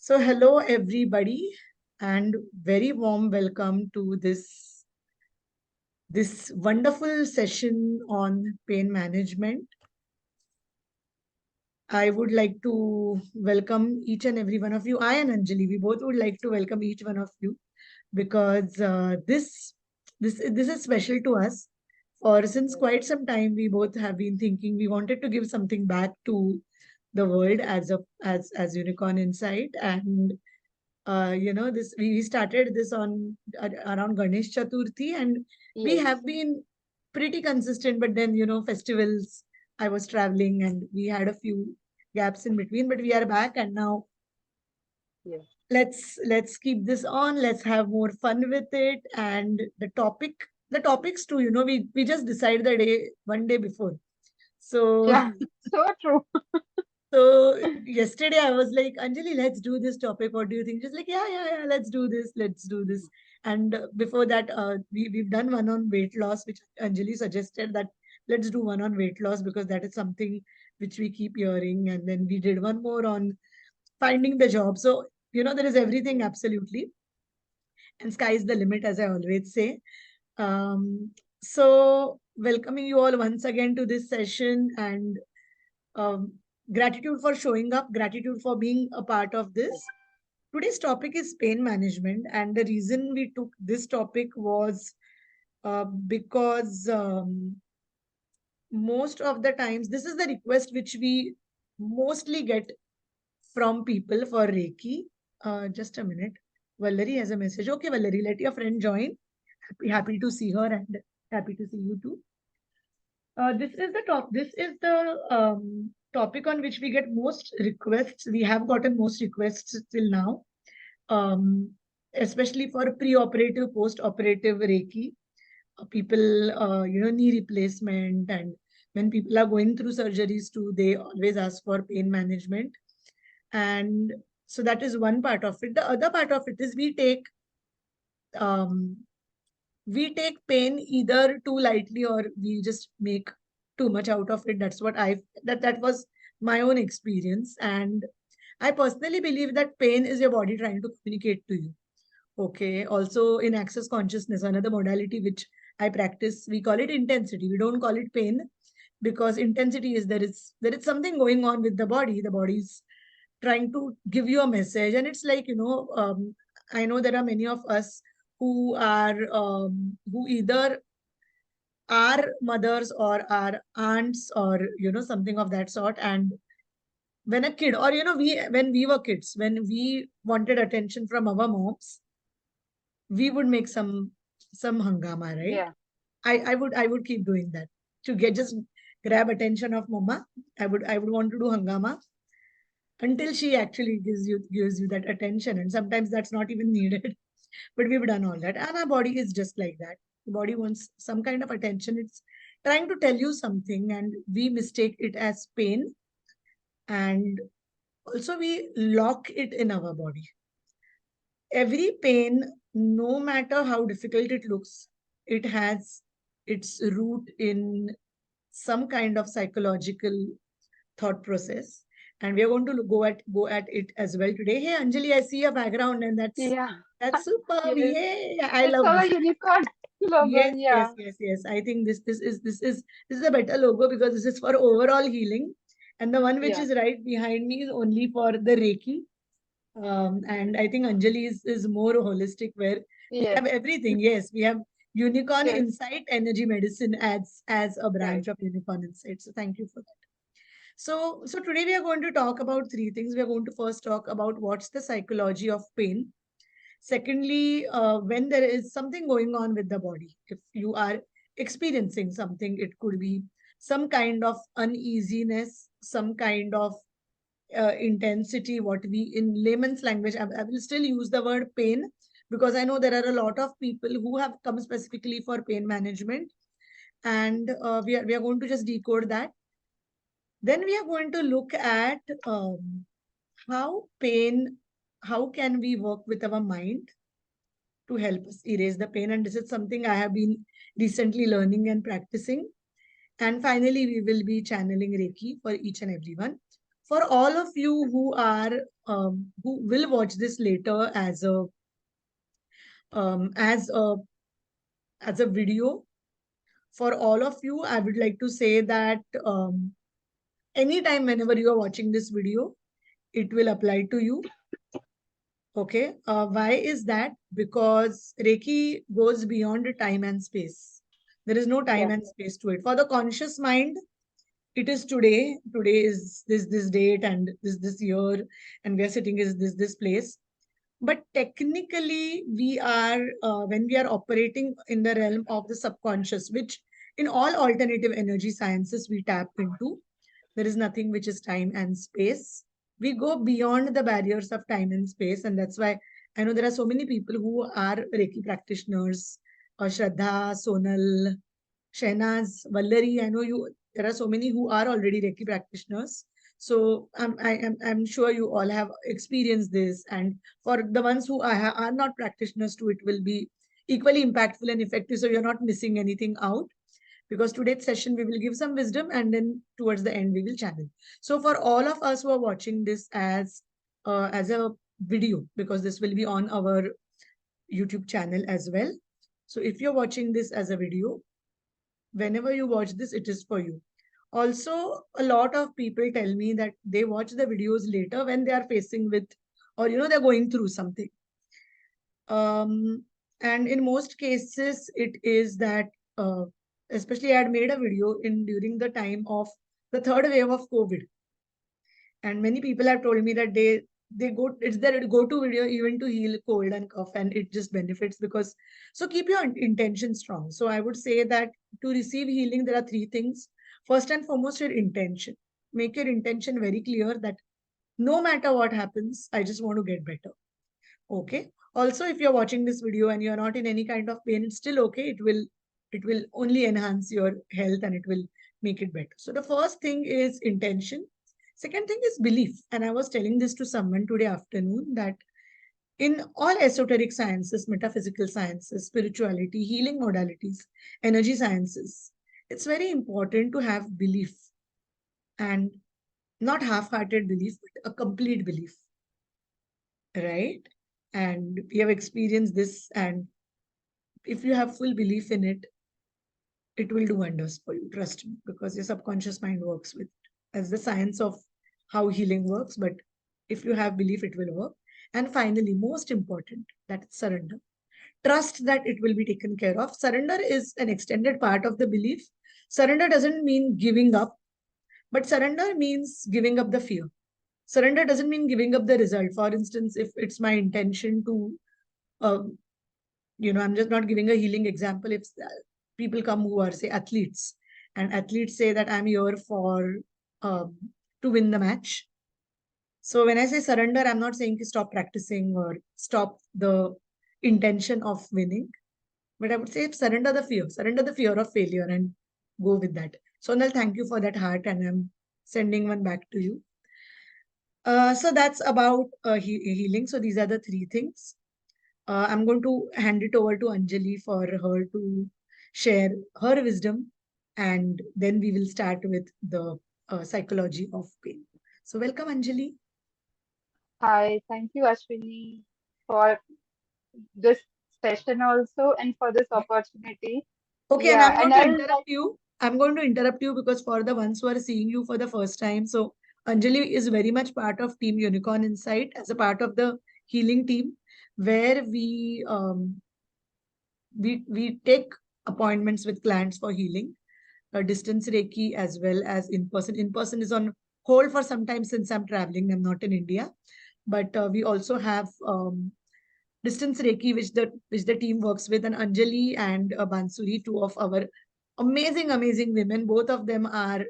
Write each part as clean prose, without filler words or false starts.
So hello everybody and very warm welcome to this wonderful session on pain management. I would like to welcome each and every one of you. I and Anjali, we both would like to welcome each one of you because this is special to us. For since quite some time, we both have been thinking we wanted to give something back to the world as Unicorn Insight, and this we started this on around Ganesh Chaturthi, and we Yes, have been pretty consistent. But then festivals, I was traveling, and we had a few gaps in between. But we are back, and now yes. let's keep this on. Let's have more fun with it, and the topics too. We just decide the day one day before. So Yeah, so true. So yesterday I was like, Anjali, let's do this topic. What do you think? Just like, yeah, let's do this. Let's do this. And before that, we've done one on weight loss, which Anjali suggested that let's do one on weight loss because that is something which we keep hearing. And then we did one more on finding the job. So, there is everything Yes. absolutely. And sky is the limit, as I always say. So welcoming you all once again to this session, and um, gratitude for showing up, gratitude for being a part of this. Today's topic is pain management, and the reason we took this topic was because most of the times, this is the request which we mostly get from people for Reiki. Just a minute. Valerie has a message. Okay, Valerie, let your friend join. Happy to see her and happy to see you too. This is the topic on which we get most requests. We have gotten most requests till now, um, especially for pre-operative, post-operative Reiki. People, knee replacement, and when people are going through surgeries too, they always ask for pain management. And so that is one part of it. The other part of it is um, we take pain either too lightly or we just make too much out of it. That was my own experience, and I personally believe that pain is your body trying to communicate to you. Okay, also in access consciousness, another modality which I practice, we call it intensity. We don't call it pain because intensity is there is something going on with the body. The body's trying to give you a message, and it's like, I know there are many of us who either are mothers or are aunts or something of that sort. And when a kid, or we when we were kids, when we wanted attention from our moms, we would make some hangama, right? Yeah, I would keep doing that to get just grab attention of mama. I would want to do hangama until she actually gives you that attention, and sometimes that's not even needed. But we've done all that, and our body is just like that. The body wants some kind of attention. It's trying to tell you something, and we mistake it as pain, and also we lock it in our body. Every pain, no matter how difficult it looks, it has its root in some kind of psychological thought process, and we are going to go at it as well today. Hey Anjali, I see your background, and yeah, that's superb. yes. Yay, I It's love our this. unicorn logo. Yes, yes, Yeah, yes, yes. I think this is a better logo because this is for overall healing, and the one which yeah, is right behind me is only for the Reiki. And I think Anjali is more holistic, where we yes, have everything. Yes, we have Unicorn yes, Insight Energy Medicine as a right. branch of Unicorn Insight. So thank you for that. So today we are going to talk about three things. We are going to first talk about what's the psychology of pain. Secondly, when there is something going on with the body, if you are experiencing something, it could be some kind of uneasiness, some kind of intensity, what we in layman's language, I will still use the word pain because I know there are a lot of people who have come specifically for pain management, and we are going to just decode that. Then we are going to look at how pain, how can we work with our mind to help us erase the pain. And this is something I have been recently learning and practicing. And finally, we will be channeling Reiki for each and everyone. For all of you who will watch this later as a video, for all of you, I would like to say that anytime whenever you are watching this video, it will apply to you. Okay. Why is that? Because Reiki goes beyond time and space. There is no time Yeah. and space to it. For the conscious mind, it is today. Today is this date and this year, and we are sitting is this place. But technically, we are when we are operating in the realm of the subconscious, which in all alternative energy sciences we tap into. There is nothing which is time and space. We go beyond the barriers of time and space, and that's why I know there are so many people who are Reiki practitioners. Shraddha, Sonal, Shehnaz, Vallari, I know you. There are so many who are already Reiki practitioners. So I'm sure you all have experienced this. And for the ones who are not practitioners too, it will be equally impactful and effective. So you're not missing anything out, because today's session we will give some wisdom and then towards the end we will channel. So for all of us who are watching this as a video, because this will be on our YouTube channel as well. So if you're watching this as a video, whenever you watch this, it is for you. Also, a lot of people tell me that they watch the videos later when they are facing with, or they're going through something. And in most cases, it is that, uh, especially I had made a video in during the time of the third wave of COVID, and many people have told me that they go it's their go-to video even to heal cold and cough, and it just benefits because. So keep your intention strong. So I would say that to receive healing, there are three things. First and foremost, your intention. Make your intention very clear that no matter what happens, I just want to get better. Okay. Also, if you're watching this video and you're not in any kind of pain, it's still okay. It will only enhance your health and it will make it better. So the first thing is intention. Second thing is belief. And I was telling this to someone today afternoon that in all esoteric sciences, metaphysical sciences, spirituality, healing modalities, energy sciences, it's very important to have belief, and not half-hearted belief, but a complete belief, right? And we have experienced this, and if you have full belief in it, it will do wonders for you, trust me, because your subconscious mind works with it. That's the science of how healing works. But if you have belief, it will work. And finally, most important, that is surrender. Trust that it will be taken care of. Surrender is an extended part of the belief. Surrender doesn't mean giving up, but surrender means giving up the fear. Surrender doesn't mean giving up the result. For instance, if it's my intention to uh, I'm just not giving a healing example. If people come who are, say, athletes, and athletes say that I'm here for um, to win the match. So when I say surrender, I'm not saying to stop practicing or stop the intention of winning, but I would say surrender the fear of failure and go with that. Sonal, thank you for that heart, and I'm sending one back to you. So that's about healing. So these are the three things. I'm going to hand it over to Anjali for her to share her wisdom, and then we will start with the psychology of pain. So, welcome, Anjali. Hi, thank you, Ashwini, for this session also and for this opportunity. Okay, and Yeah, I'm and going to I'll interrupt like, you. I'm going to interrupt you because for the ones who are seeing you for the first time, so Anjali is very much part of Team Unicorn Insight as a part of the healing team, where we take appointments with clients for healing, distance Reiki as well as in person. In person is on hold for some time since I'm traveling. I'm not in India, but we also have distance Reiki, which the team works with, and Anjali and Bansuri, two of our amazing women. Both of them are,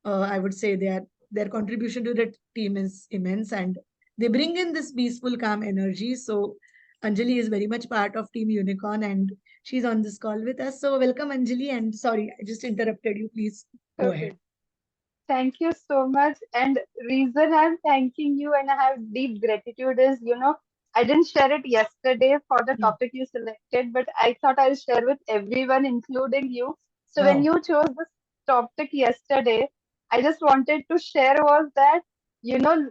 I would say, their contribution to the team is immense, and they bring in this peaceful, calm energy. So Anjali is very much part of Team Unicorn, and she's on this call with us. So welcome, Anjali. And sorry, I just interrupted you. Please go ahead. okay. Thank you so much. And reason I'm thanking you and I have deep gratitude is, I didn't share it yesterday for the Hmm. topic you selected, but I thought I'll share with everyone, including you. So when Wow. you chose this topic yesterday, I just wanted to share was that. you know,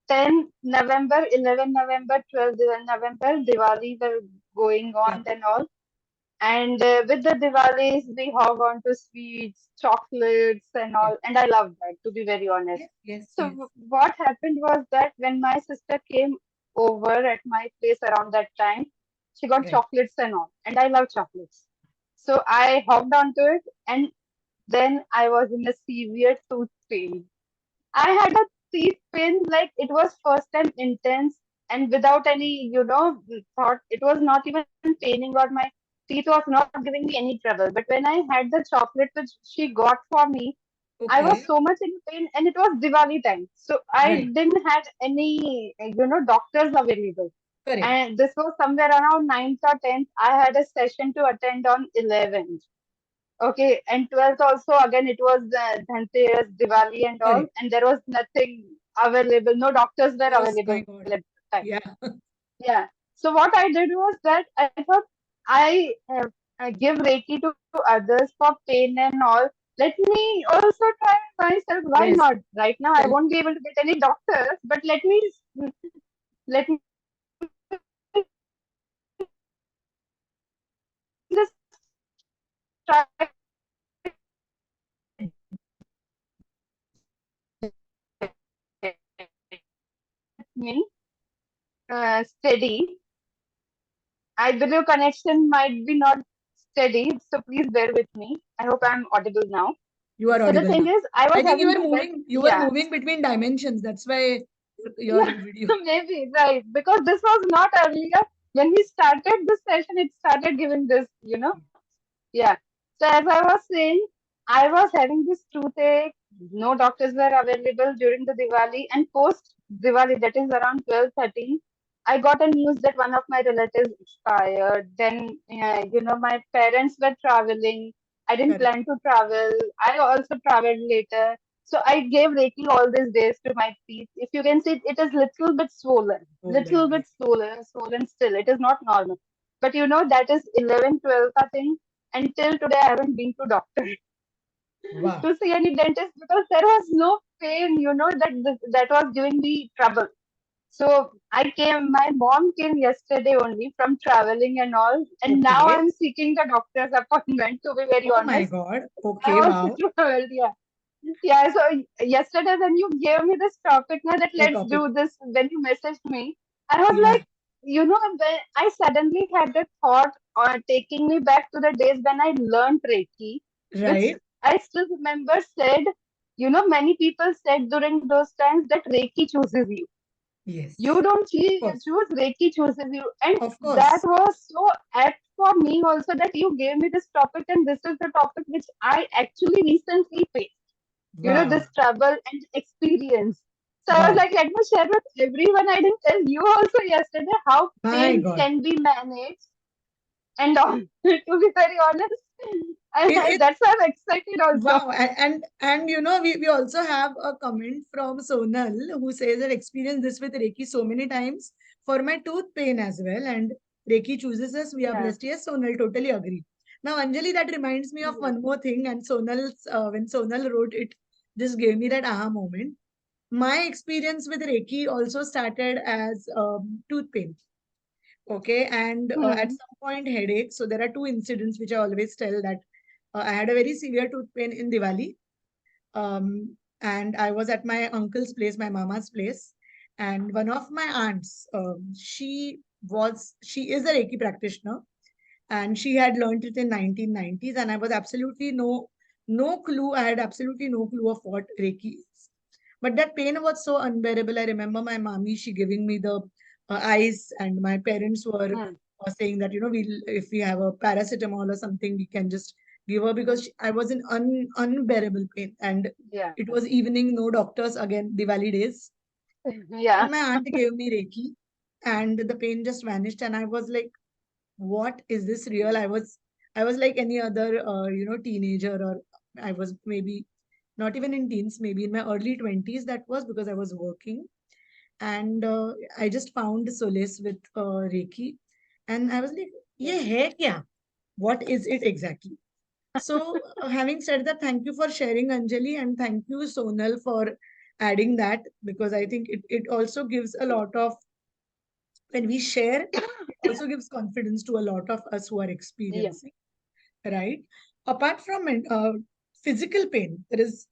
10 November, 11 November, 12 November, Diwali were going Yeah. on and all. And with the Diwalis, we hog on to sweets, chocolates, and Yes. all. And I love that, to be very honest. Yes. Yes. So, Yes. what happened was that when my sister came over at my place around that time, she got Right. chocolates and all. And I love chocolates. So, I hogged onto it. And then I was in a severe tooth pain. I had a teeth pain, like it was first time intense and without any, thought. It was not even paining or my teeth was not giving me any trouble. But when I had the chocolate which she got for me, I was Okay. so much in pain and it was Diwali time. So I Right. didn't have any, doctors available. Correct. And this was somewhere around 9th or 10th. I had a session to attend on 11th. Okay, and 12th also again it was Dhanteras, Diwali and all, Correct. and there was nothing available. No doctors were Oh available my at God. that time. Yeah. Yeah. So what I did was that I thought I give Reiki to others for pain and all. Let me also try myself. Why not? Yes. Right now I Correct. won't be able to get any doctors, but let me just try me steady. I believe connection might be not steady, so please bear with me. I hope I'm audible now. You are So the audible thing now. is, I I was think having this bad, you were yeah, moving between dimensions. That's why your yeah, video. maybe, right. Because this was not earlier. When we started this session, it started giving this. Yeah. So as I was saying, I was having this toothache. No doctors were available during the Diwali and post Diwali, that is around 12, 13. I got a news that one of my relatives expired. Then, my parents were traveling. I didn't Correct. plan to travel. I also traveled later. So I gave Reiki all these days to my teeth. If you can see, it is little bit swollen, Oh my little God. bit swollen still. It is not normal. But that is 11, 12, I think. Until today, I haven't been to doctor Wow. to see any dentist because there was no pain, that was giving me trouble. So my mom came yesterday only from traveling and all, and now Okay. I'm seeking the doctor's appointment, to be very Oh my honest. God. I Okay. also Wow. traveled, yeah. Yeah, so yesterday when you gave me this topic, now that The let's topic. do this, when you messaged me, I was Yeah. like, when I suddenly had a thought taking me back to the days when I learned Reiki, which Right. I still remember said, many people said during those times that Reiki chooses you. You Yes. don't Of course. choose, Reiki chooses you. And Of that course. was so apt for me also that you gave me this topic, and this is the topic which I actually recently faced, Wow. this trouble and experience. So I was Wow. like, let me share with everyone. I didn't tell you also yesterday how My pain God. can be managed and all. To be very honest, It that's why I'm excited also. Wow, and we also have a comment from Sonal who says that experienced this with Reiki so many times for my tooth pain as well, and Reiki chooses us. We are Yeah, blessed. Yes, Sonal, totally agree. Now, Anjali, that reminds me of yeah. one more thing, and when Sonal wrote it, just gave me that aha moment. My experience with Reiki also started as tooth pain. Okay, and at Hmm. some point headache. So there are two incidents which I always tell that I had a very severe tooth pain in Diwali, and I was at my uncle's place, my mama's place, and one of my aunts, she is a Reiki practitioner, and she had learned it in 1990s, and I was absolutely no clue. I had absolutely no clue of what Reiki is. But that pain was so unbearable. I remember my mommy, she giving me the ice, and my parents were Hmm. saying that, if we have a paracetamol or something, we can just give her because Hmm. I was in unbearable pain. And Yeah, it was evening, no doctors again, Diwali days. yeah, And my aunt gave me Reiki, and the pain just vanished. And I was like, what is this real? I was like any other teenager, or I was maybe not even in teens, maybe in my early 20s. That was because I was working, and I just found solace with Reiki, and I was like, yeah. ye hai kya? What is it exactly? So, having said that, thank you for sharing, Anjali, and thank you, Sonal, for adding that, because I think it also gives a lot of, when we share, it also gives confidence to a lot of us who are Yeah. experiencing, right? Apart from physical pain, there is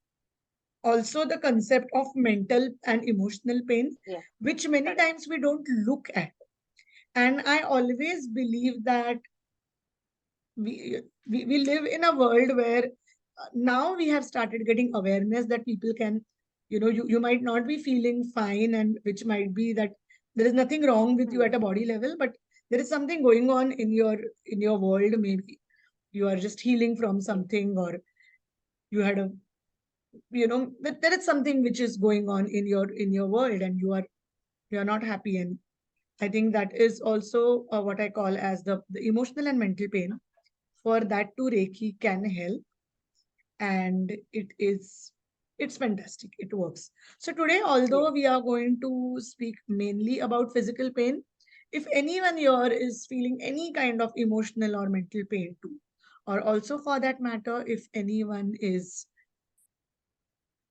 also the concept of mental and emotional pain, Yeah. which many Correct. times we don't look at. And I always believe that we live in a world where now we have started getting awareness that people can, you might not be feeling fine, and which might be that there is nothing wrong with you Hmm. at a body level, but there is something going on in your world. Maybe you are just healing from Yeah. something, or you had a, there is something which is going on in your world, and you are not happy. And I think that is also what I call as the emotional and mental pain. For that too, Reiki can help, and it's fantastic. It works. So today, Yeah. although we are going to speak mainly about physical pain, if anyone here is feeling any kind of emotional or mental pain too, or also for that matter, if anyone is,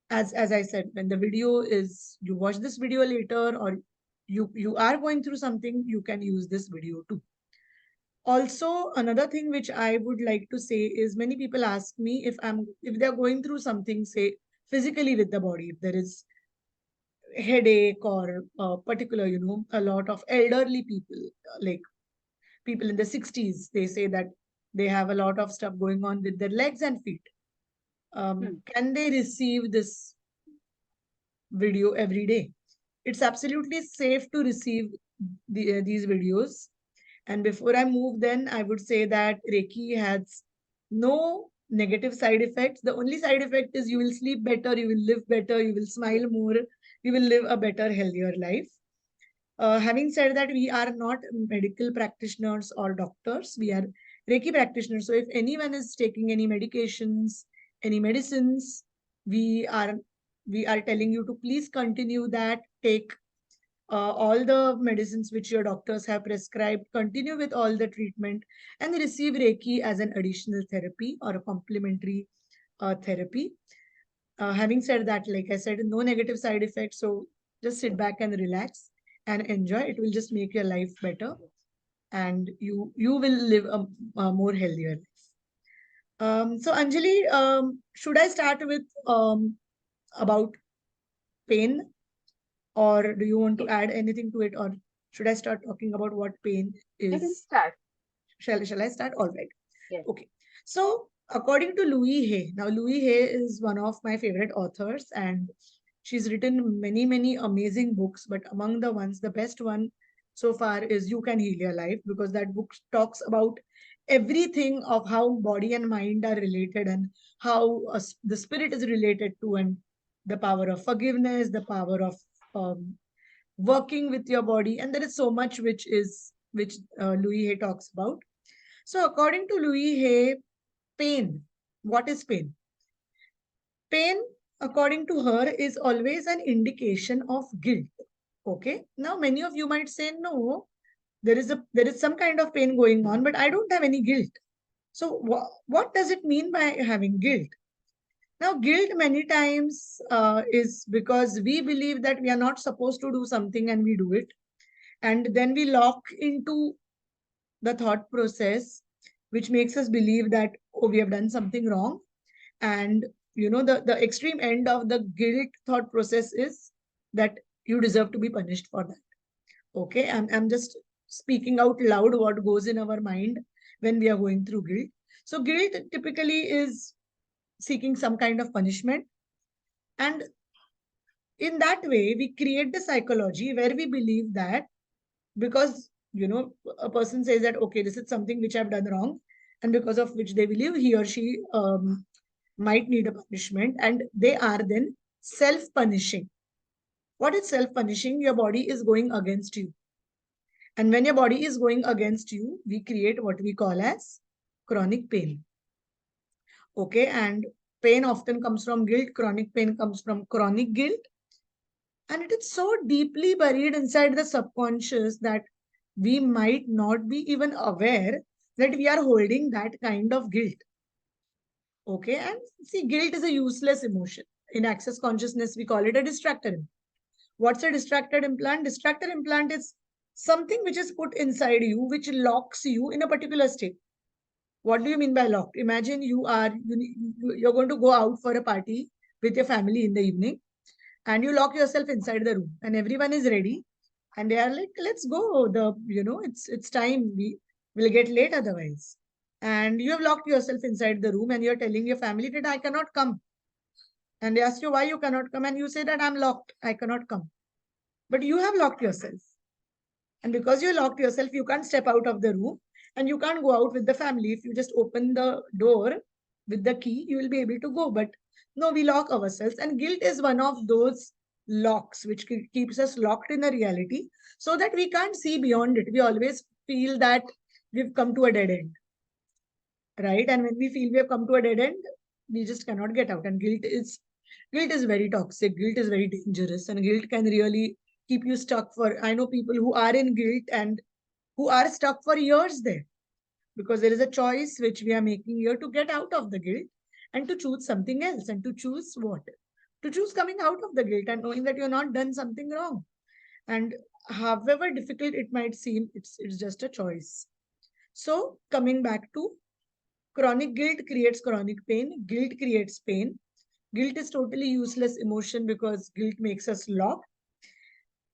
as I said, when the video is, you watch this video later, or you are going through something, you can use this video too. Also, another thing which I would like to say is, many people ask me if they're going through something, say physically with the body, if there is headache, or particular, a lot of elderly people, like people in the 60s, they say that they have a lot of stuff going on with their legs and feet. Hmm. Can they receive this video every day? It's absolutely safe to receive these videos. And before I move, then I would say that Reiki has no negative side effects. The only side effect is you will sleep better, you will live better, you will Yeah. smile more, you will live a better, healthier life. Having said that, we are not medical practitioners or doctors. We are Reiki practitioners. So if anyone is taking any medications, any medicines, we are we are telling you to please continue that. Take all the medicines which your doctors have prescribed, continue with all the treatment, and receive Reiki as an additional therapy or a complementary therapy. Having said that, like I said, no negative side effects. So just sit back and relax and enjoy. It will just make your life better, and you will live a more healthier life. So Anjali, should I start with about pain, or do you want to Yeah. add anything to it, or should I start talking about what pain You can is? start. Shall I start? All right. Yeah. Okay. So, according to Louis Hay, now Louis Hay is one of my favorite authors, and she's written many, many amazing books. But among the ones, the best one so far is You Can Heal Your Life, because that book talks about everything of how body and mind are related, and how the spirit is related to, and the power of forgiveness, the power of um, working with your body. And there is so much which Louis Hay talks about. So, according to Louis Hay, pain. What is pain? Pain, according to her, is always an indication of guilt. Okay. Now, many of you might say, no, there is some kind of pain going on, but I don't have any guilt. So, what does it mean by having guilt? Now, guilt many times is because we believe that we are not supposed to do something and we do it. And then we lock into the thought process, which makes us believe that, oh, we have done something wrong. And the extreme end of the guilt thought process is that you deserve to be punished for that. Okay, I'm just speaking out loud what goes in our mind when we are going through guilt. So guilt typically is seeking some kind of punishment, and in that way we create the psychology where we believe that, because a person says that, okay, this is something which I've done wrong, and because of which they believe he or she might need a punishment, and they are then self punishing. What is self punishing? Your body is going against you, and when your body is going against you, we create what we call as chronic pain. Okay, and pain often comes from guilt. Chronic pain comes from chronic guilt, and it is so deeply buried inside the subconscious that we might not be even aware that we are holding that kind of guilt. Okay, and see, guilt is a useless emotion. In access consciousness, we call it a distractor. What's a distracted implant? Distractor implant is something which is put inside you, which locks you in a particular state. What do you mean by locked? Imagine you're going to go out for a party with your family in the evening, and you lock yourself inside the room, and everyone is ready, and they are like, let's go. It's time. We will get late otherwise. And you have locked yourself inside the room, and you're telling your family that I cannot come. And they ask you why you cannot come, and you say that I'm locked, I cannot come. But you have locked yourself. And because you locked yourself, you can't step out of the room and you can't go out with the family. If you just open the door with the key, you will be able to go. But no, we lock ourselves. And guilt is one of those locks which keeps us locked in a reality so that we can't see beyond it. We always feel that we've come to a dead end, right? And when we feel we have come to a dead end, we just cannot get out. And guilt is very toxic. Guilt is very dangerous, and guilt can really keep you stuck for. I know people who are in guilt and who are stuck for years there, because there is a choice which we are making here to get out of the guilt and to choose something else, and to choose what? To choose coming out of the guilt and knowing that you're not done something wrong. And however difficult it might seem, it's just a choice. So coming back to chronic guilt creates chronic pain. Guilt creates pain. Guilt is totally useless emotion because guilt makes us locked.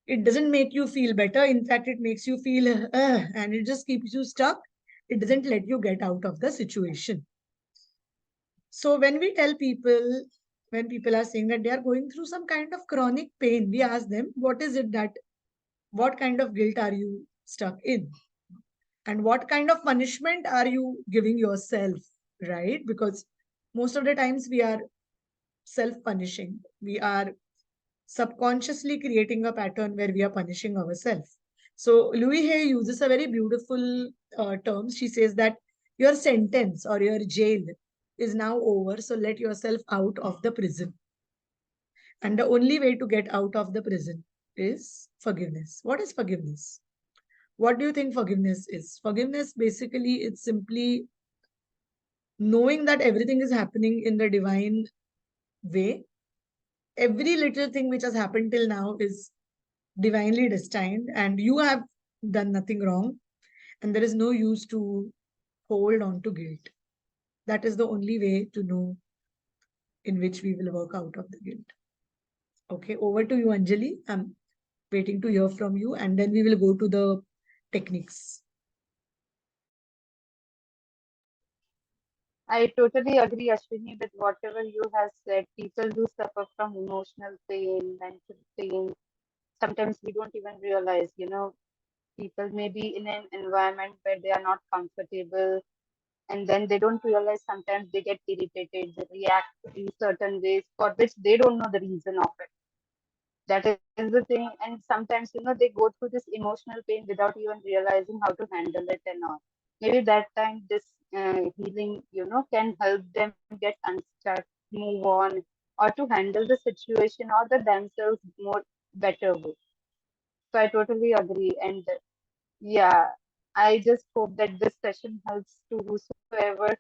It doesn't make you feel better. In fact, it makes you feel, and it just keeps you stuck. It doesn't let you get out of the situation. So when we tell people, when people are saying that they are going through some kind of chronic pain, we ask them, what kind of guilt are you stuck in? And what kind of punishment are you giving yourself, right? Because most of the times we are self punishing. We are subconsciously creating a pattern where we are punishing ourselves. So Louis Hay uses a very beautiful term. She says that your sentence or your jail is now over. So let yourself out of the prison. And the only way to get out of the prison is forgiveness. What is forgiveness? What do you think forgiveness is? Forgiveness basically it's simply knowing that everything is happening in the divine way. Every little thing which has happened till now is divinely destined, and you have done nothing wrong, and there is no use to hold on to guilt. That is the only way to know in which we will work out of the guilt. Okay, over to you, Anjali. I'm waiting to hear from you, and then we will go to the techniques. I totally agree, Ashwini, with whatever you have said. People do suffer from emotional pain, mental pain. Sometimes we don't even realize, people may be in an environment where they are not comfortable, and then they don't realize sometimes they get irritated, they react in certain ways for which they don't know the reason of it. That is the thing. And sometimes, they go through this emotional pain without even realizing how to handle it and all. Maybe that time this healing, can help them get unstuck, move on, or to handle the situation or the themselves more better way. So I totally agree. And yeah, I just hope that this session helps to whosoever,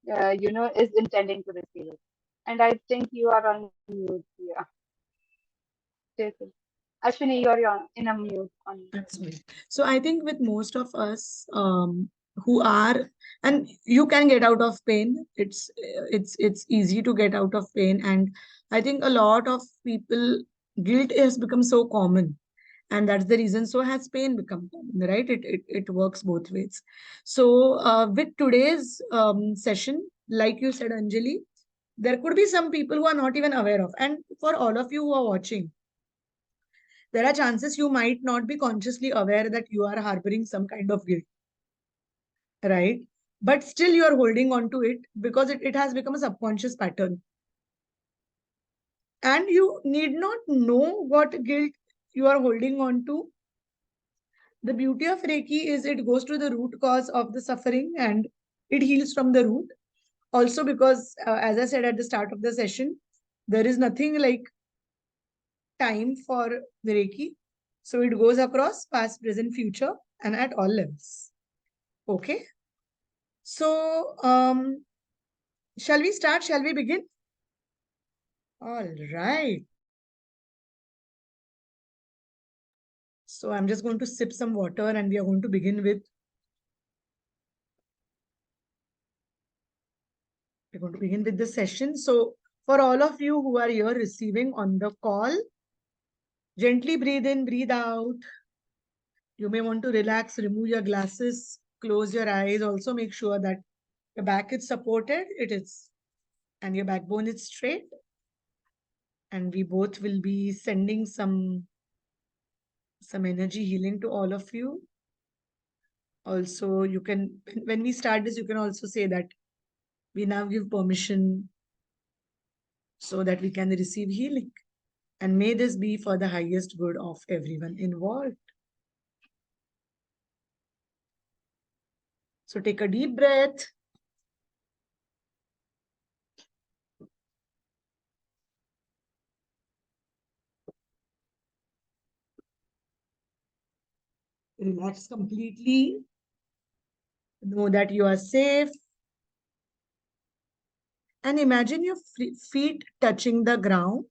is intending to receive it. And I think you are on mute. Yeah. Take it. Ashwini, in a mute on. That's right. So I think with most of us who are, and you can get out of pain. It's easy to get out of pain, and I think a lot of people, guilt has become so common, and that's the reason. So has pain become common, right? It works both ways. So with today's session, like you said, Anjali, there could be some people who are not even aware of, and for all of you who are watching, there are chances you might not be consciously aware that you are harboring some kind of guilt, right? But still you are holding on to it because it has become a subconscious pattern. And you need not know what guilt you are holding on to. The beauty of Reiki is it goes to the root cause of the suffering and it heals from the root. Also, because as I said at the start of the session, there is nothing like time for the Reiki. So it goes across past, present, future, and at all levels. Okay. So, shall we start? Shall we begin? All right. So I'm just going to sip some water and we are going to begin with the session. So for all of you who are here receiving on the call, gently breathe in, breathe out. You may want to relax, remove your glasses, close your eyes. Also make sure that your back is supported, it is, and your backbone is straight. And we both will be sending some energy healing to all of you. Also, you can, when we start this, you can also say that we now give permission so that we can receive healing. And may this be for the highest good of everyone involved. So take a deep breath. Relax completely. Know that you are safe. And imagine your feet touching the ground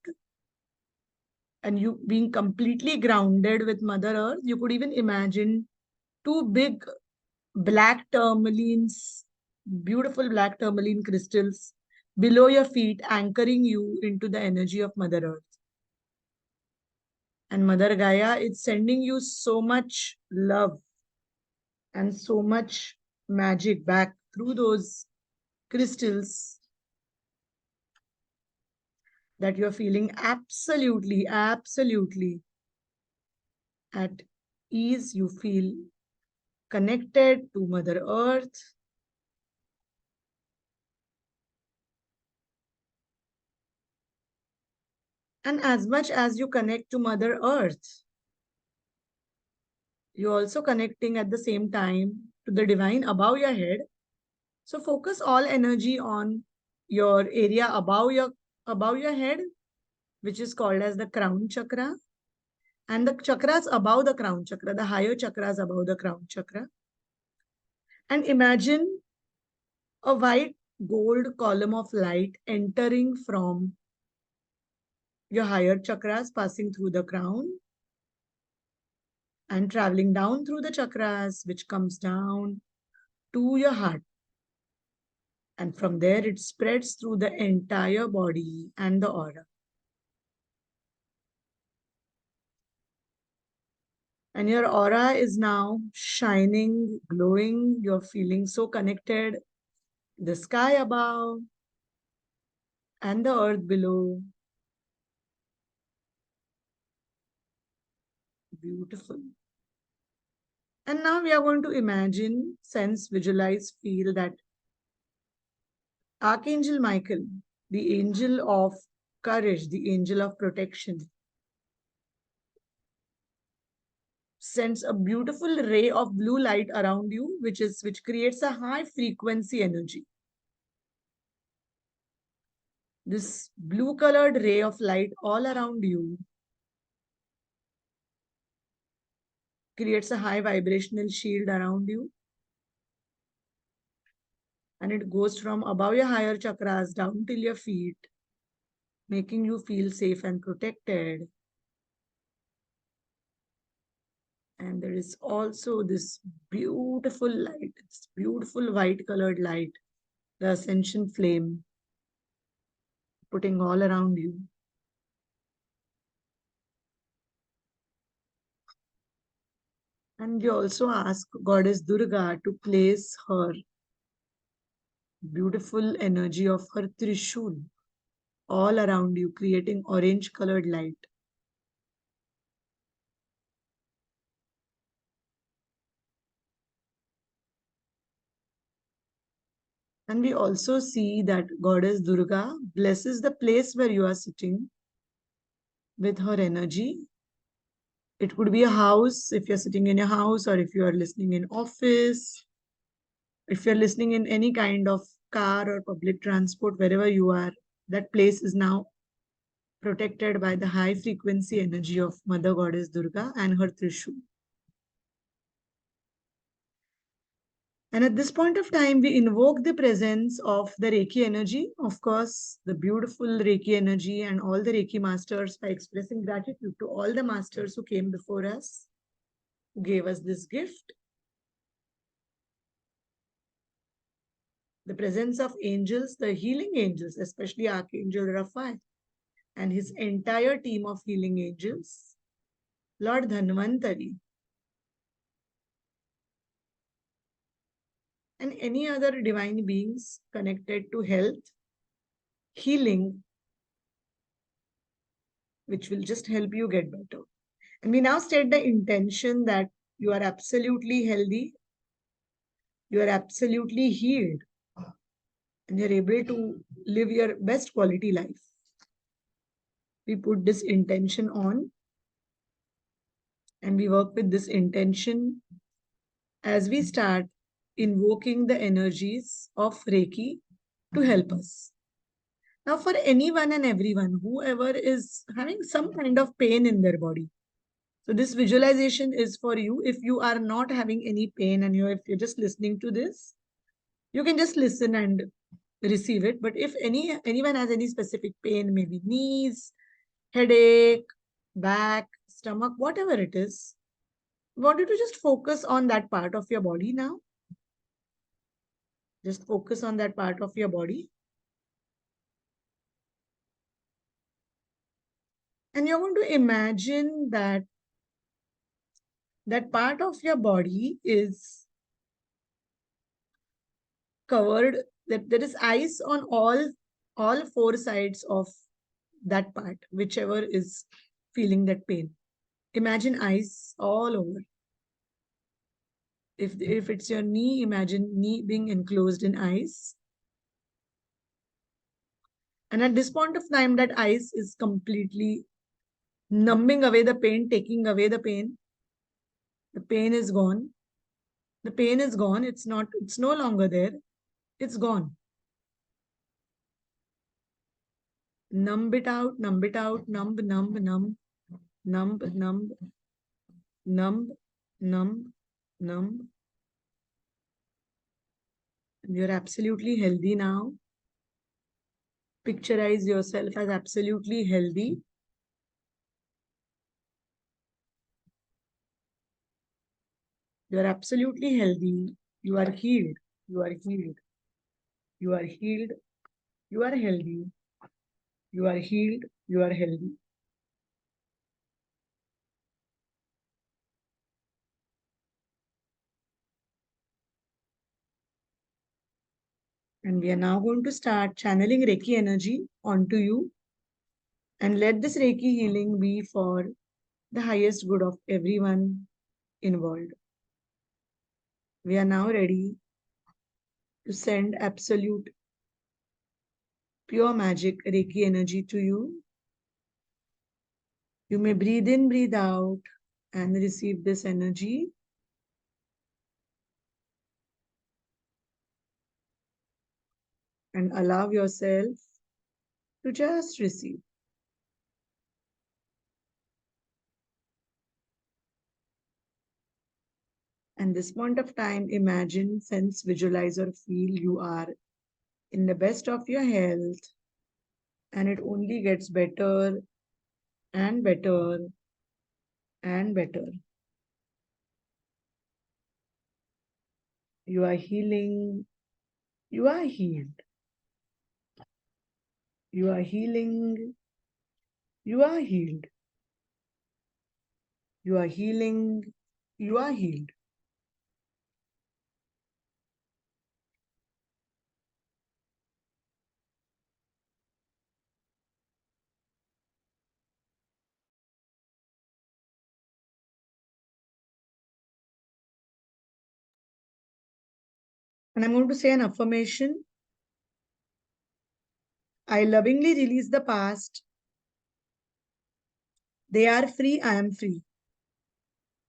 and you being completely grounded with Mother Earth. You could even imagine two big black tourmalines, beautiful black tourmaline crystals below your feet, anchoring you into the energy of Mother Earth. And Mother Gaia is sending you so much love and so much magic back through those crystals that you're feeling absolutely, absolutely at ease. You feel connected to Mother Earth. And as much as you connect to Mother Earth, you're also connecting at the same time to the divine above your head. So focus all energy on your area above your head, which is called as the crown chakra. And the chakras above the crown chakra, the higher chakras above the crown chakra. And imagine a white gold column of light entering from your higher chakras, passing through the crown and traveling down through the chakras, which comes down to your heart. And from there, it spreads through the entire body and the aura. And your aura is now shining, glowing. You're feeling so connected. The sky above and the earth below. Beautiful. And now we are going to imagine, sense, visualize, feel that Archangel Michael, the angel of courage, the angel of protection, sends a beautiful ray of blue light around you, which creates a high frequency energy. This blue colored ray of light all around you creates a high vibrational shield around you. And it goes from above your higher chakras down till your feet, making you feel safe and protected. And there is also this beautiful light, this beautiful white colored light, the ascension flame, putting all around you. And we also ask Goddess Durga to place her beautiful energy of her Trishul all around you, creating orange colored light. And we also see that Goddess Durga blesses the place where you are sitting with her energy. It could be a house if you're sitting in a house, or if you are listening in office, if you're listening in any kind of car or public transport, wherever you are, that place is now protected by the high frequency energy of Mother Goddess Durga and her Trishul. And at this point of time, we invoke the presence of the Reiki energy, of course, the beautiful Reiki energy, and all the Reiki masters by expressing gratitude to all the masters who came before us, who gave us this gift. The presence of angels, the healing angels, especially Archangel Raphael and his entire team of healing angels, Lord Dhanvantari, and any other divine beings connected to health, healing, which will just help you get better. And we now state the intention that you are absolutely healthy, you are absolutely healed, and you're able to live your best quality life. We put this intention on and we work with this intention as we start invoking the energies of Reiki to help us. Now, for anyone and everyone, whoever is having some kind of pain in their body, so this visualization is for you. If you are not having any pain and if you're just listening to this, you can just listen and receive it. But if anyone has any specific pain, maybe knees, headache, back, stomach, whatever it is, I want you to just focus on that part of your body now. Just focus on that part of your body. And you're going to imagine that that part of your body is covered, that there is ice on all four sides of that part, whichever is feeling that pain. Imagine ice all over. If it's your knee, imagine knee being enclosed in ice. And at this point of time, that ice is completely numbing away the pain, taking away the pain. The pain is gone. The pain is gone. It's no longer there. It's gone. Numb it out, numb it out, numb, numb, numb, numb, numb, numb, numb, numb. You're absolutely healthy now. Picturize yourself as absolutely healthy. You're absolutely healthy. You are healed. You are healed. You are healed. You are healthy. You are healed. You are healthy. And we are now going to start channeling Reiki energy onto you. And let this Reiki healing be for the highest good of everyone involved. We are now ready to send absolute pure magic Reiki energy to you. You may breathe in, breathe out, and receive this energy. And allow yourself to just receive. And this point of time, imagine, sense, visualize, or feel you are in the best of your health, and it only gets better and better and better. You are healing. You are healed. You are healing. You are healed. You are healing. You are healed. And I'm going to say an affirmation. I lovingly release the past. They are free. I am free.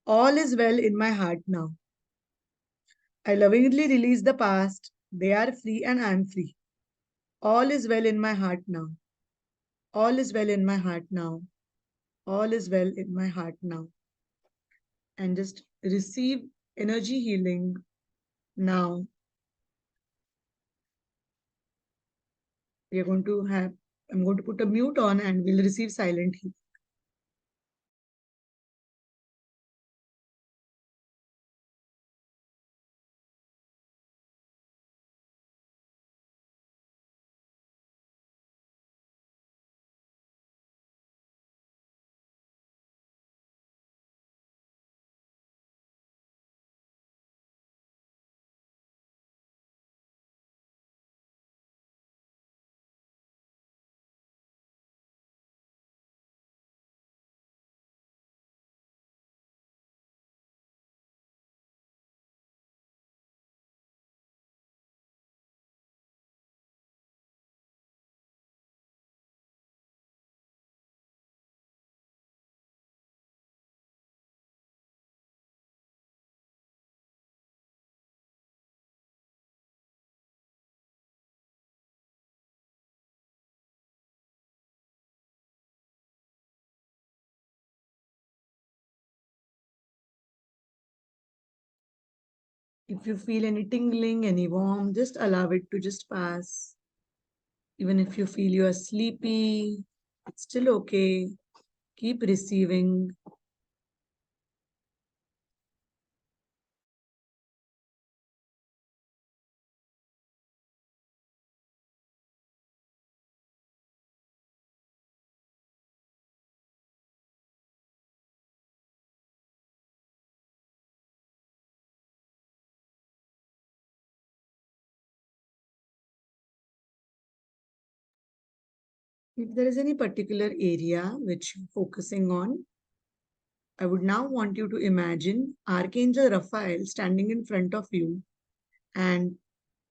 All is well in my heart now. I lovingly release the past. They are free and I am free. All is well in my heart now. All is well in my heart now. All is well in my heart now. And just receive energy healing Now we are going to have, I'm going to put a mute on and we'll receive silent heat. If you feel any tingling, any warm, just allow it to just pass. Even if you feel you are sleepy, it's still okay. Keep receiving. If there is any particular area which you're focusing on, I would now want you to imagine Archangel Raphael standing in front of you and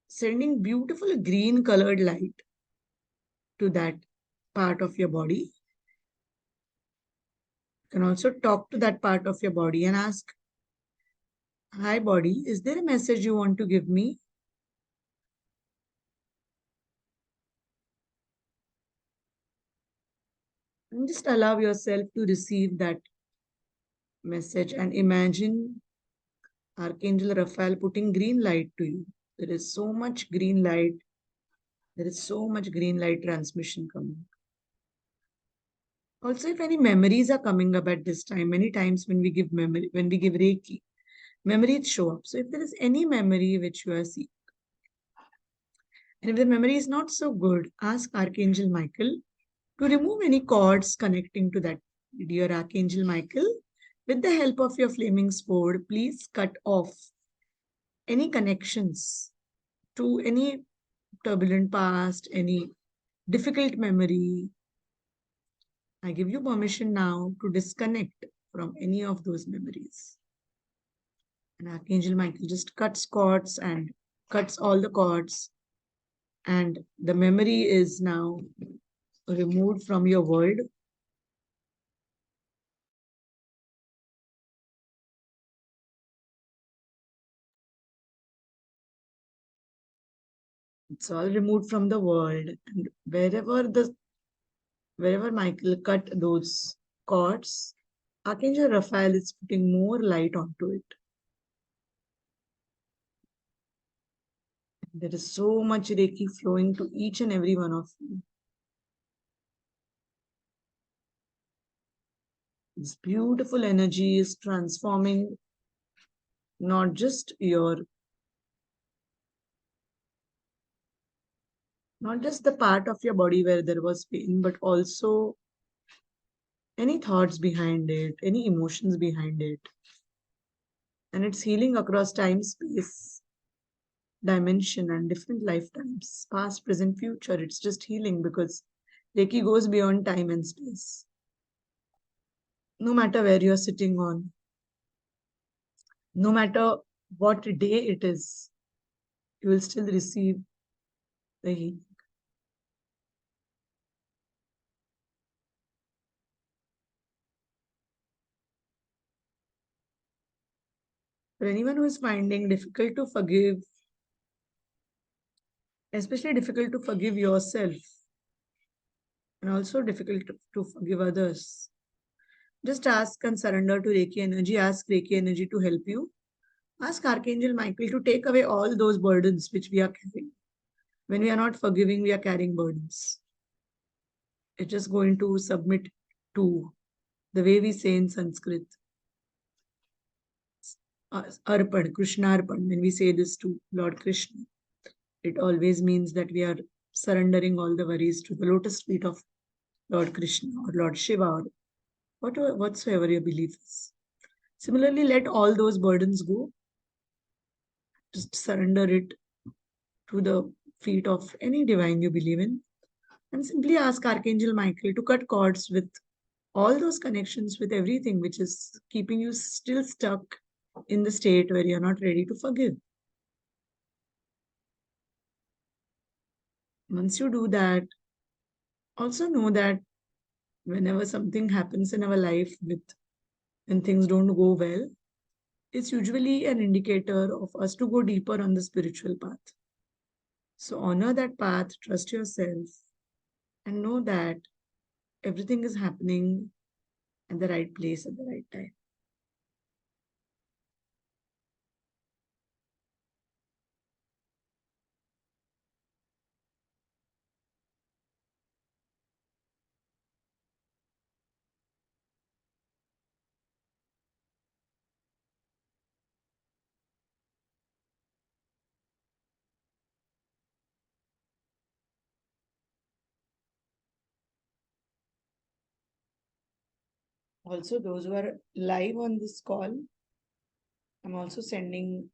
sending beautiful green colored light to that part of your body. You can also talk to that part of your body and ask, "Hi, body, is there a message you want to give me?" And just allow yourself to receive that message and imagine Archangel Raphael putting green light to you. There is so much green light. There is so much green light transmission coming. Also, if any memories are coming up at this time, many times when we give memory, when we give Reiki, memories show up. So if there is any memory which you are seeing, and if the memory is not so good, ask Archangel Michael to remove any cords connecting to that. Dear Archangel Michael, with the help of your flaming sword, please cut off any connections to any turbulent past, any difficult memory. I give you permission now to disconnect from any of those memories. And Archangel Michael just cuts cords and cuts all the cords, and the memory is now removed from your world. It's all removed from the world, and wherever Michael cut those cords, Archangel Raphael is putting more light onto it. There is so much Reiki flowing to each and every one of you. This beautiful energy is transforming not just not just the part of your body where there was pain, but also any thoughts behind it, any emotions behind it. And it's healing across time, space, dimension, and different lifetimes, past, present, future. It's just healing because Reiki goes beyond time and space. No matter where you're sitting on, no matter what day it is, you will still receive the healing. For anyone who is finding difficult to forgive, especially difficult to forgive yourself, and also difficult to forgive others, just ask and surrender to Reiki energy. Ask Reiki energy to help you Ask Archangel Michael to take away all those burdens which we are carrying. When we are not forgiving, we are carrying burdens. It's just going to submit to the way we say in Sanskrit, Arpan, Krishna Arpan. When we say this to Lord Krishna, it always means that we are surrendering all the worries to the lotus feet of Lord Krishna or Lord Shiva or whatsoever your belief is. Similarly, let all those burdens go. Just surrender it to the feet of any divine you believe in, and simply ask Archangel Michael to cut cords with all those connections with everything which is keeping you still stuck in the state where you're not ready to forgive. Once you do that, also know that whenever something happens in our life with when things don't go well, it's usually an indicator of us to go deeper on the spiritual path. So honor that path, trust yourself, and know that everything is happening at the right place at the right time. Also, those who are live on this call, I'm also sending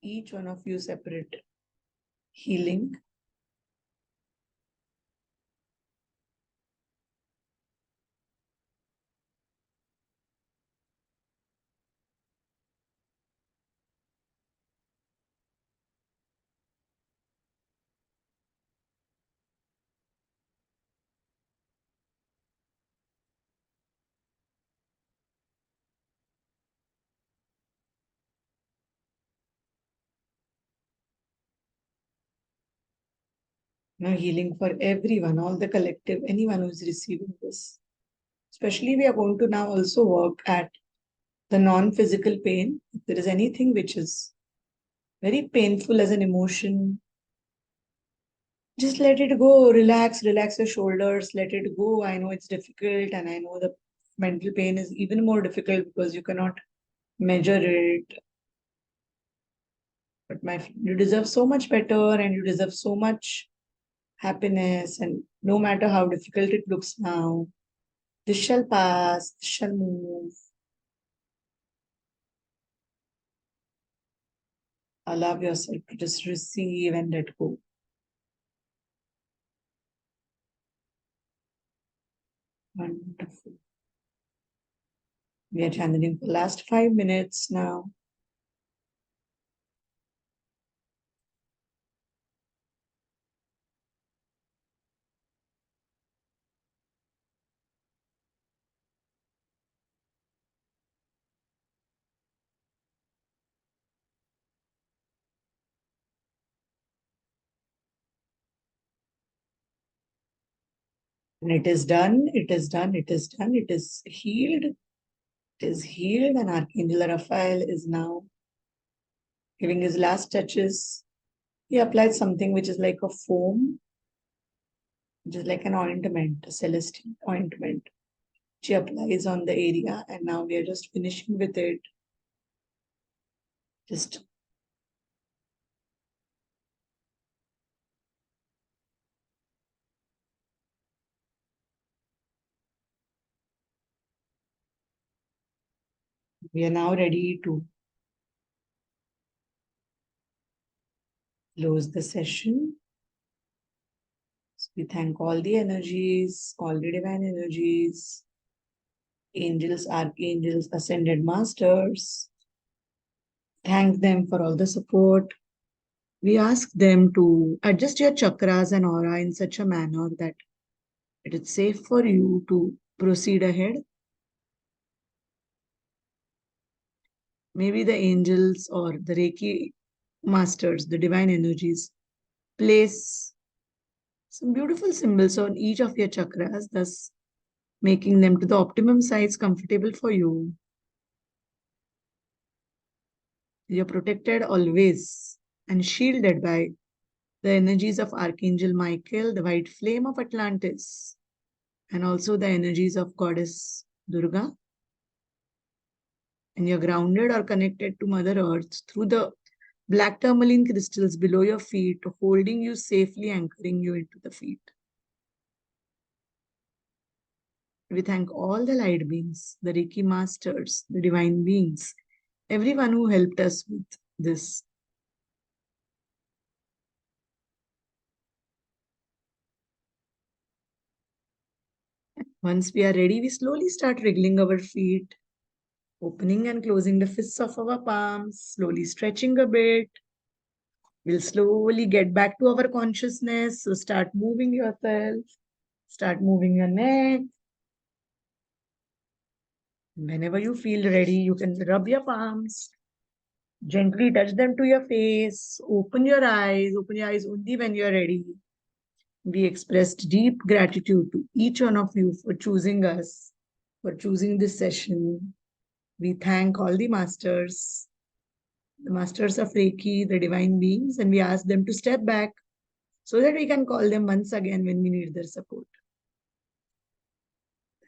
each one of you separate healing. Healing for everyone, all the collective, anyone who is receiving this. Especially, we are going to now also work at the non physical pain. If there is anything which is very painful as an emotion, just let it go. Relax your shoulders, let it go. I know it's difficult, and I know the mental pain is even more difficult because you cannot measure it. But my friend, you deserve so much better and you deserve so much happiness. And no matter how difficult it looks now, this shall pass, this shall move. Allow yourself to just receive and let go. Wonderful. We are channeling for the last 5 minutes now. And it is done, it is done, it is done, it is healed, it is healed, and Archangel Raphael is now giving his last touches. He applied something which is like a foam, which is like an ointment, a celestial ointment. She applies on the area, and now we are just finishing with it. Just we are now ready to close the session. So we thank all the energies, all the divine energies, angels, archangels, ascended masters. Thank them for all the support. We ask them to adjust your chakras and aura in such a manner that it is safe for you to proceed ahead. Maybe the angels or the Reiki masters, the divine energies, place some beautiful symbols on each of your chakras, thus making them to the optimum size comfortable for you. You're protected always and shielded by the energies of Archangel Michael, the white flame of Atlantis, and also the energies of Goddess Durga. And you're grounded or connected to Mother Earth through the black tourmaline crystals below your feet, holding you safely, anchoring you into the feet. We thank all the light beings, the Reiki masters, the divine beings, everyone who helped us with this. Once we are ready, we slowly start wriggling our feet, opening and closing the fists of our palms, slowly stretching a bit. We'll slowly get back to our consciousness. So start moving yourself, start moving your neck. Whenever you feel ready, you can rub your palms, gently touch them to your face, open your eyes only when you're ready. We expressed deep gratitude to each one of you for choosing us, for choosing this session. We thank all the masters of Reiki, the divine beings, and we ask them to step back so that we can call them once again when we need their support.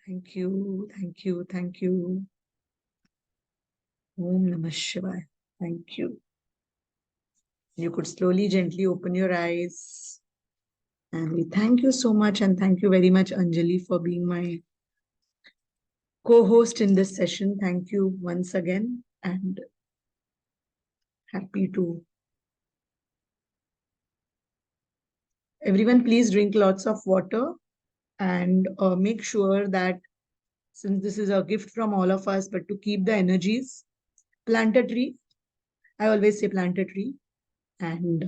Thank you, thank you, thank you. Om Namah Shivaya. Thank you. You could slowly, gently open your eyes. And we thank you so much, and thank you very much, Anjali, for being my co-host in this session. Thank you once again, and happy to. Everyone, please drink lots of water and make sure that, since this is a gift from all of us, but to keep the energies, plant a tree. I always say plant a tree, and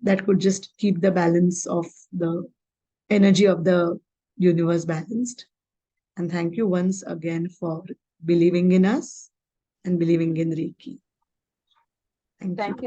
that could just keep the balance of the energy of the universe balanced. And thank you once again for believing in us and believing in Reiki. Thank you. Thank you.